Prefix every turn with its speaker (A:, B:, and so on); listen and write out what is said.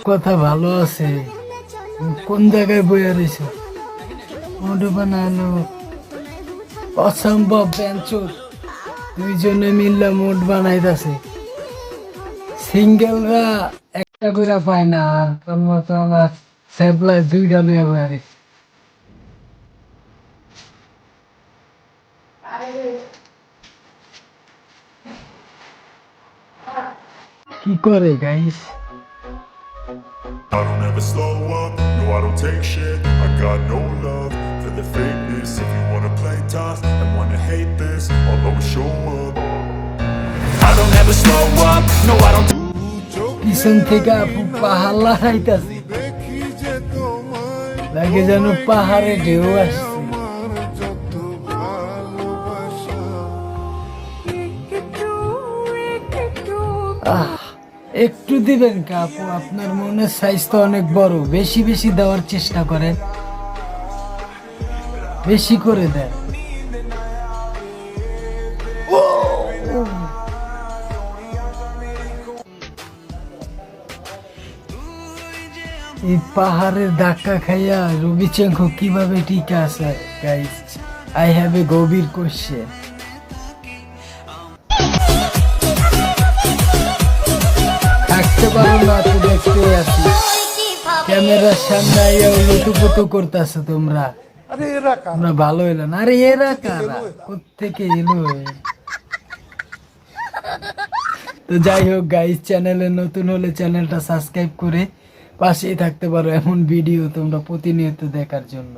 A: কথা ভালো আছে। কোন জায়গায় বইয়া রয়েছ? মুড বানানো অসম্ভব বেঞ্চুর। দুইজনে মিললে মুড বানাইতেছে। সিঙ্গেলরা একটা করে পায় না, আর তোর মতো আমার স্যাপ্লাই দুইটা লইয়া বইয়া রয়েছে। কি করে guys?
B: I don't ever slow up, no I don't take shit. I got no love for the fakeness. If you wanna play tough and wanna hate this, I'll always show up. I don't ever slow up, no I don't.
A: পিছন থেকে আপু পাহাড় লড়াইতেছে, লাগে যেন পাহাড়ে ঢেউ আসছে। একটু দিবেন কা আপু? আপনার মনের সাইজ তো অনেক বড়, বেশি বেশি দেওয়ার চেষ্টা করেন, বেশি করে দেন। এই পাহাড়ের ধাক্কা খাইয়া রবি চেঙ্গ কিভাবে টিকে আছে গাইস? আই হ্যাভ এ গভীর কোশ্চেন। থাকতে পারো না তো দেখতে আছি, ক্যামেরার সামনে আইয়া লুতুপুতু করতেছো তোমরা। তোমরা ভালো এলো না। আরে এরা কারা, কোত্থেকে এলো? তো যাই হোক গাইস, চ্যানেলে নতুন হলে চ্যানেলটা সাবস্ক্রাইব করে পাশেই থাকতে পারো এমন ভিডিও তোমরা প্রতিনিয়ত দেখার জন্য।